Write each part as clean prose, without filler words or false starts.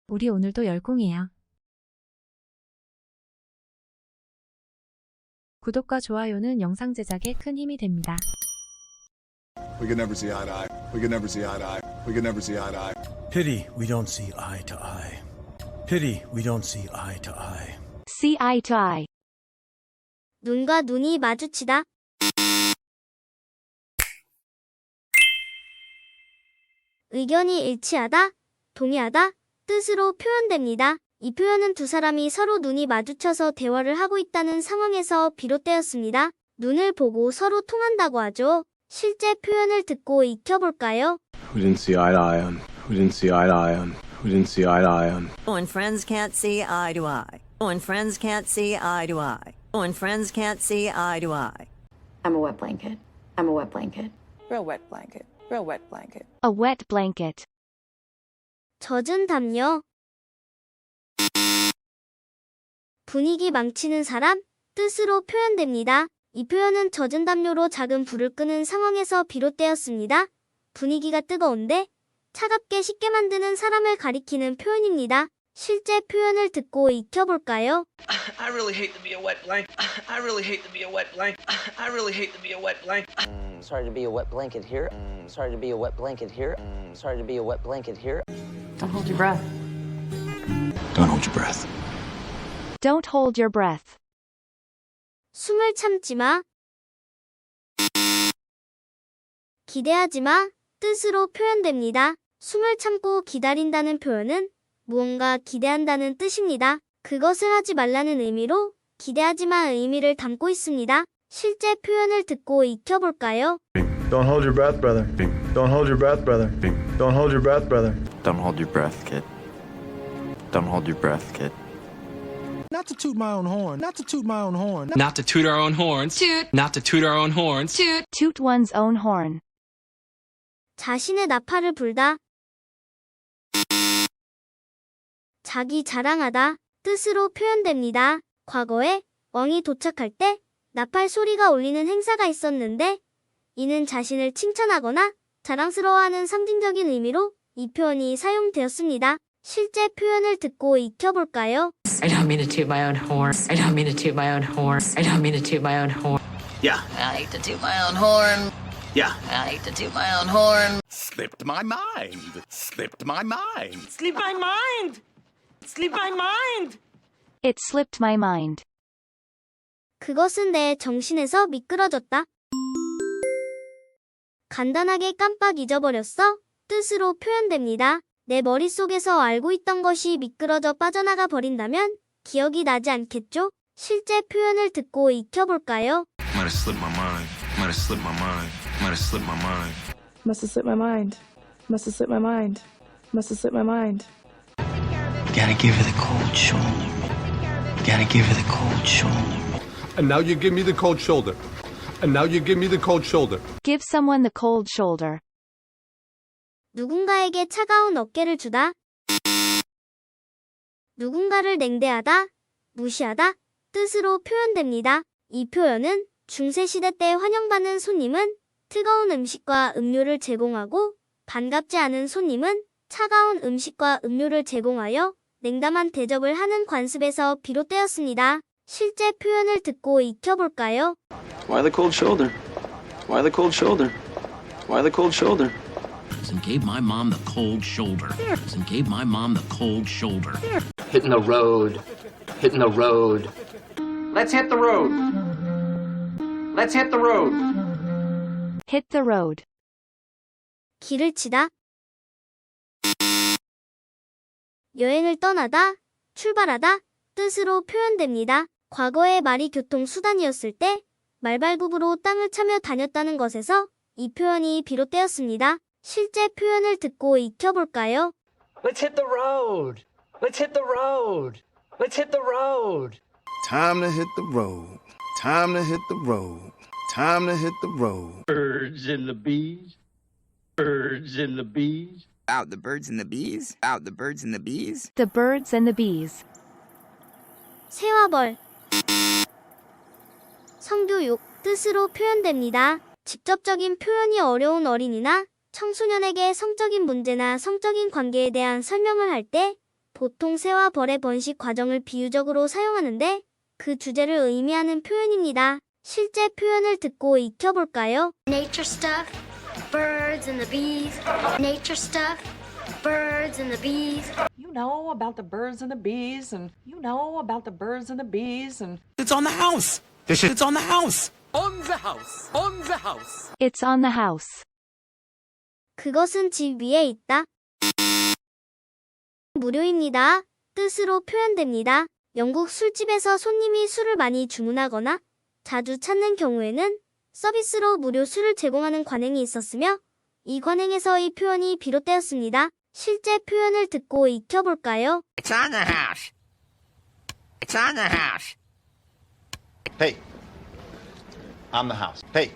우리 오늘도 열공이에요. 구독과 좋아요는 영상 제작에 큰 힘이 됩니다. We could never see eye to eye. We could never see eye to eye. We could never see eye to eye. Pity we don't see eye to eye. Pity we don't see eye to eye. See eye to eye. 눈과 눈이 마주치다. 의견이 일치하다, 동의하다 뜻으로 표현됩니다. 이 표현은 두 사람이 서로 눈이 마주쳐서 대화를 하고 있다는 상황에서 비롯되었습니다. 눈을 보고 서로 통한다고 하죠. 실제 표현을 듣고 익혀볼까요? We didn't see eye to eye on. We didn't see eye to eye on. We didn't see eye to eye on. When friends can't see eye to eye. When friends can't see eye to eye. When friends can't see eye to eye. I'm a wet blanket. I'm a wet blanket. Real wet blanket. Real wet blanket. A wet blanket. 젖은 담요. 분위기 망치는 사람, 뜻으로 표현됩니다. 이 표현은 젖은 담요로 작은 불을 끄는 상황에서 비롯되었습니다. 분위기가 뜨거운데 차갑게 식게 만드는 사람을 가리키는 표현입니다. 실제 표현을 듣고 익혀볼까요? I really hate to be a wet blanket. I really hate to be a wet blanket. I really hate to be a wet blanket. Sorry to be a wet blanket here. Sorry to be a wet blanket here. Sorry to be a wet blanket here. Don't hold your breath. Don't hold your breath. Don't hold your breath. 숨을 참지 마. 기대하지 마. 뜻으로 표현됩니다. 숨을 참고 기다린다는 표현은 무언가 기대한다는 뜻입니다. 그것을 하지 말라는 의미로 기대하지 마의 의미를 담고 있습니다. 실제 표현을 듣고 익혀볼까요? Don't hold your breath, brother. Don't hold your breath, brother. Don't hold your breath, brother. Don't hold your breath, kid. Don't hold your breath, kid. Not to toot my own horn. Not to toot my own horn. Not to toot our own horns. Toot. Not to toot our own horns. Toot. Toot one's own horn. 자신의 나팔을 불다. 자기 자랑하다. 뜻으로 표현됩니다. 과거에 왕이 도착할 때 나팔 소리가 울리는 행사가 있었는데 이는 자신을 칭찬하거나 자랑스러워하는 상징적인 의미로 이 표현이 사용되었습니다. 실제 표현을 듣고 익혀볼까요? I don't mean to toot my own horn. I don't mean to toot my own horn. I don't mean to toot my own horn. Yeah. I like to toot my own horn. Yeah. I like to toot my own horn. Slipped my mind. Slipped my mind. Sleep my mind. Sleep my mind. It slipped my mind. 그것은 내 정신에서 미끄러졌다. 간단하게 깜빡 잊어버렸어. 뜻으로 표현됩니다. 내 머릿속에서 알고 있던 것이 미끄러져 빠져나가 버린다면 기억이 나지 않겠죠? 실제 표현을 듣고 익혀볼까요? Might have slipped my mind. Might have slipped my mind. Might have slipped my mind. Must have slipped my mind. Must have slipped my mind. Must have slipped my mind. Gotta give her the cold shoulder. Gotta give her the cold shoulder. And now you give me the cold shoulder. And now you give me the cold shoulder. Give someone the cold shoulder. 누군가에게 차가운 어깨를 주다. 누군가를 냉대하다, 무시하다 뜻으로 표현됩니다. 이 표현은 중세시대 때 환영받는 손님은 뜨거운 음식과 음료를 제공하고 반갑지 않은 손님은 차가운 음식과 음료를 제공하여 냉담한 대접을 하는 관습에서 비롯되었습니다. 실제 표현을 듣고 익혀볼까요? Why the cold shoulder? Why the cold shoulder? Why the cold shoulder? And gave my mom the cold shoulder. And gave my mom the cold shoulder. Hitting the road. Hitting the road. Let's hit the road. Let's hit the road. Hit the road. 길을 치다. 여행을 떠나다, 출발하다 뜻으로 표현됩니다. 과거에 말이 교통수단이었을 때 말발굽으로 땅을 차며 다녔다는 것에서 이 표현이 비롯되었습니다. 실제 표현을 듣고 익혀볼까요? Let's hit the road. Let's hit the road. Let's hit the road. Time to hit the road. Time to hit the road. Time to hit the road. Birds and the bees. Birds and the bees. Out the birds and the bees. Out the birds and the bees. The birds and the bees. 새와 벌. 성교육 뜻으로 표현됩니다. 직접적인 표현이 어려운 어린이나 청소년에게 성적인 문제나 성적인 관계에 대한 설명을 할 때 보통 새와 벌의 번식 과정을 비유적으로 사용하는데 그 주제를 의미하는 표현입니다. 실제 표현을 듣고 익혀볼까요? Nature stuff, birds and the bees. Nature stuff, birds and the bees. You know about the birds and the bees, and you know about the birds and the bees, and It's on the house. It's on the house. On the house. On the house. It's on the house. 그것은 집 위에 있다. 무료입니다. 뜻으로 표현됩니다. 영국 술집에서 손님이 술을 많이 주문하거나 자주 찾는 경우에는 서비스로 무료 술을 제공하는 관행이 있었으며 이 관행에서 이 표현이 비롯되었습니다. 실제 표현을 듣고 익혀볼까요? It's on the house. It's on the house. Hey, I'm the house. Hey,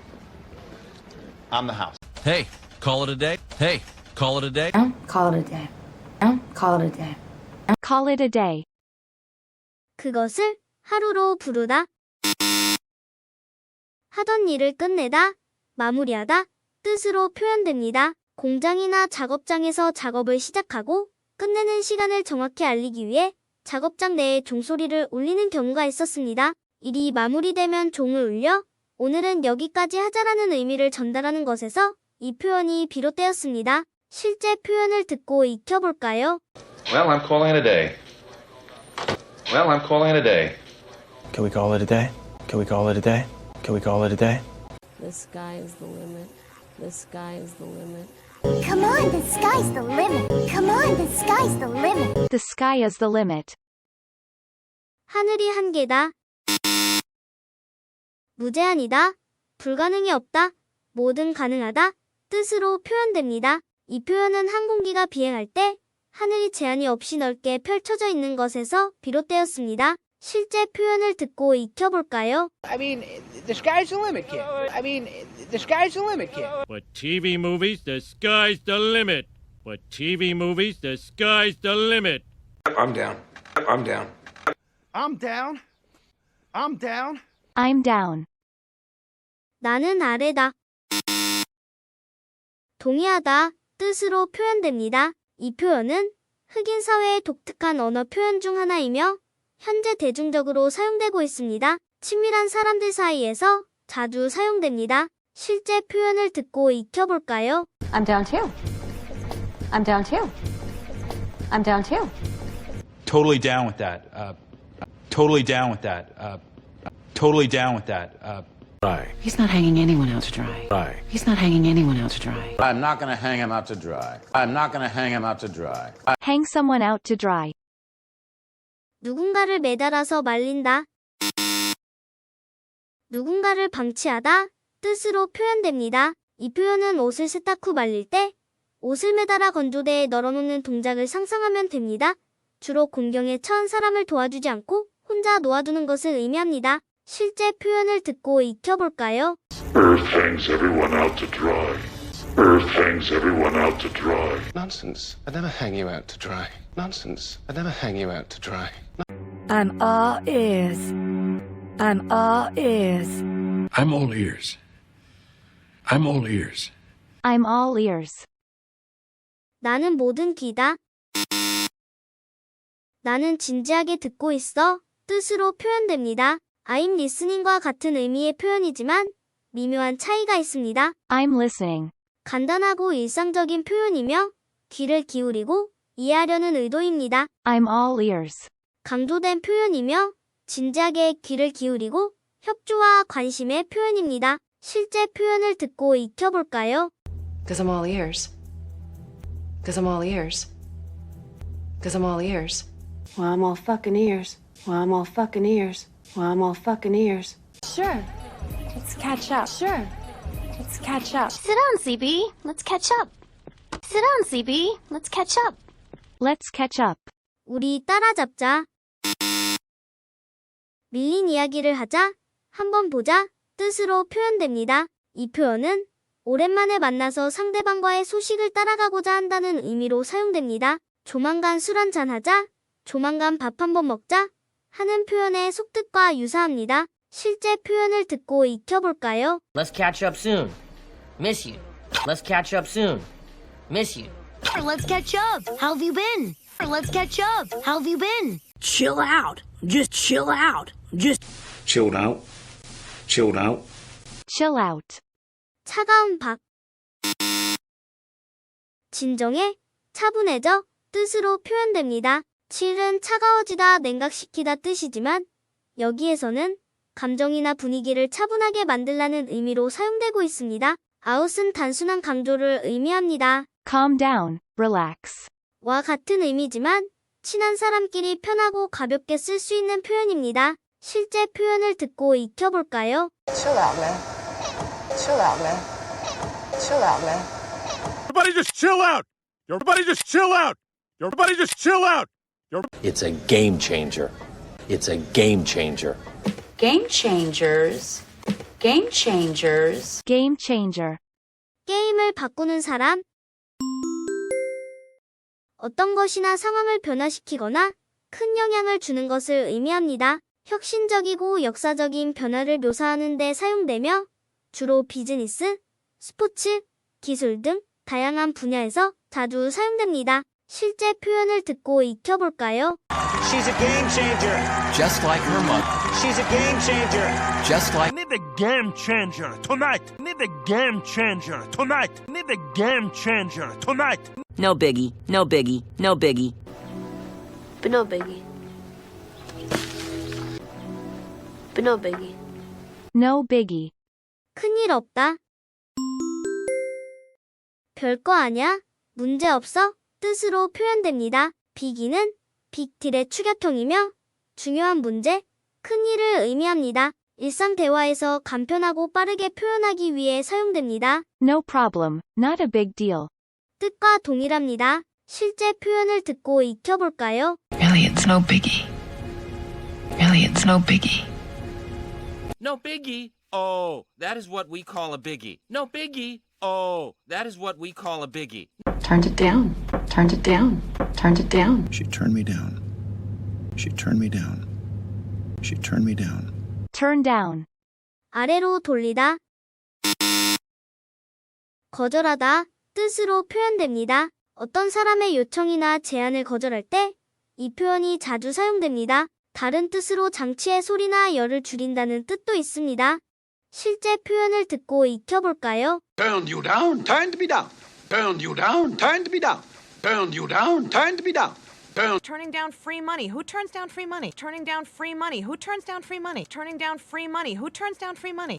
I'm the house. Hey, call it a day. Hey, call it a day. Call it a day. Call it a day. Call it a day. 그것을 하루로 부르다. 하던 일을 끝내다, 마무리하다 뜻으로 표현됩니다. 공장이나 작업장에서 작업을 시작하고 끝내는 시간을 정확히 알리기 위해 작업장 내에 종소리를 울리는 경우가 있었습니다. 일이 마무리되면 종을 울려 오늘은 여기까지 하자라는 의미를 전달하는 것에서 이 표현이 비롯되었습니다. 실제 표현을 듣고 익혀볼까요? Well, I'm calling it a day. Well, I'm calling it a day. Can we call it a day? Can we call it a day? Can we call it a day? The sky is the limit. The sky is the limit. Come on, the sky's the limit. Come on, the sky's the limit. The sky is the limit. 하늘이 한계다. 무제한이다. 불가능이 없다. 뭐든 가능하다. 뜻으로 표현됩니다. 이 표현은 항공기가 비행할 때 하늘이 제한이 없이 넓게 펼쳐져 있는 것에서 비롯되었습니다. 실제 표현을 듣고 익혀볼까요? I mean, the sky's the limit, kid. I mean, the sky's the limit, kid. But TV movies, the sky's the limit. But TV movies, the sky's the limit. I'm down. I'm down. I'm down. I'm down. I'm down. 나는 아래다. 동의하다 뜻으로 표현됩니다. 이 표현은 흑인 사회의 독특한 언어 표현 중 하나이며 현재 대중적으로 사용되고 있습니다. 친밀한 사람들 사이에서 자주 사용됩니다. 실제 표현을 듣고 익혀볼까요? I'm down too. I'm down too. I'm down too. Totally down with that. Totally down with that. Totally down with that. Dry. He's not hanging anyone out to dry. Dry. He's not hanging anyone out to dry. I'm not going to hang him out to dry. I'm not going to hang him out to dry. Hang someone out to dry. 누군가를 매달아서 말린다. 누군가를 방치하다 뜻으로 표현됩니다. 이 표현은 옷을 세탁 후 말릴 때 옷을 매달아 건조대에 널어놓는 동작을 상상하면 됩니다. 주로 공경에 처한 사람을 도와주지 않고 혼자 놓아두는 것을 의미합니다. 실제 표현을 듣고 익혀볼까요? Earth hangs everyone out to dry. Earth hangs everyone out to dry. Nonsense. I'd never hang you out to dry. Nonsense. I'd never hang you out to dry. I'm all ears. I'm all ears. I'm all ears. I'm all ears. I'm all ears. 나는 모든 귀다. 나는 진지하게 듣고 있어 뜻으로 표현됩니다. I'm listening과 같은 의미의 표현이지만 미묘한 차이가 있습니다. I'm listening. 간단하고 일상적인 표현이며 귀를 기울이고 이해하려는 의도입니다. I'm all ears. 강조된 표현이며 진지하게 귀를 기울이고 협조와 관심의 표현입니다. 실제 표현을 듣고 익혀볼까요? Cause I'm all ears. Cause I'm all ears. Cause I'm all ears. Well, I'm all fucking ears. Well, I'm all fucking ears. Well, I'm all fucking ears. Sure. Let's catch up. Sure. Let's catch up. Sit down, CB. Let's catch up. Sit down, CB. Let's catch up. Let's catch up. 우리 따라잡자. 밀린 이야기를 하자. 한번 보자. 뜻으로 표현됩니다. 이 표현은 오랜만에 만나서 상대방과의 소식을 따라가고자 한다는 의미로 사용됩니다. 조만간 술 한잔 하자. 조만간 밥 한번 먹자. 하는 표현의 속뜻과 유사합니다. 실제 표현을 듣고 익혀볼까요? Let's catch up soon. Miss you. Let's catch up soon. Miss you. Let's catch up. How have you been? Let's catch up. How have you been? Chill out. Just chill out. Just Chilled out. Chilled out. Chill out. 차가운 박. 진정해, 차분해져 뜻으로 표현됩니다. 칠은 차가워지다, 냉각시키다 뜻이지만 여기에서는 감정이나 분위기를 차분하게 만들라는 의미로 사용되고 있습니다. out은 단순한 강조를 의미합니다. Calm down, relax. 와 같은 의미지만 친한 사람끼리 편하고 가볍게 쓸 수 있는 표현입니다. 실제 표현을 듣고 익혀볼까요? Chill out, man. Chill out, man. Chill out, man. Everybody just chill out! Everybody just chill out! Everybody just chill out! It's a game changer. It's a game changer. game changers. Game changers. Game changer. 게임을 바꾸는 사람. 어떤 것이나 상황을 변화시키거나 큰 영향을 주는 것을 의미합니다. 혁신적이고 역사적인 변화를 묘사하는 데 사용되며 주로 비즈니스, 스포츠, 기술 등 다양한 분야에서 자주 사용됩니다. 실제 표현을 듣고 익혀볼까요? She's a game changer. Just like her mother. She's a game changer. Just like. Need a game changer tonight. Need a game changer tonight. Need a game changer tonight. No biggie. No biggie. No biggie. But no biggie. But no biggie. No biggie. 큰일 없다. 별거 아냐, 문제 없어 뜻으로 표현됩니다. 빅이는 빅딜의 축약형이며 중요한 문제, 큰일을 의미합니다. 일상 대화에서 간편하고 빠르게 표현하기 위해 사용됩니다. No problem, not a big deal. 뜻과 동일합니다. 실제 표현을 듣고 익혀볼까요? Really, it's no biggie. Really, it's no biggie. No biggie. Oh, that is what we call a biggie. No biggie. Oh, that is what we call a biggie. Turned it down. Turned it down. Turned it down. She turned me down. She turned me down. She turned me down. Turn down. 아래로 돌리다. 거절하다 뜻으로 표현됩니다. 어떤 사람의 요청이나 제안을 거절할 때 이 표현이 자주 사용됩니다. 다른 뜻으로 장치의 소리나 열을 줄인다는 뜻도 있습니다. 실제 표현을 듣고 익혀볼까요? Turned you down, turned me down. Turned you down, turned me down. Turned you down, turned me down. Turning down free money. Who turns down free money? Turning down free money. Who turns down free money? Turning down free money. Who turns down free money?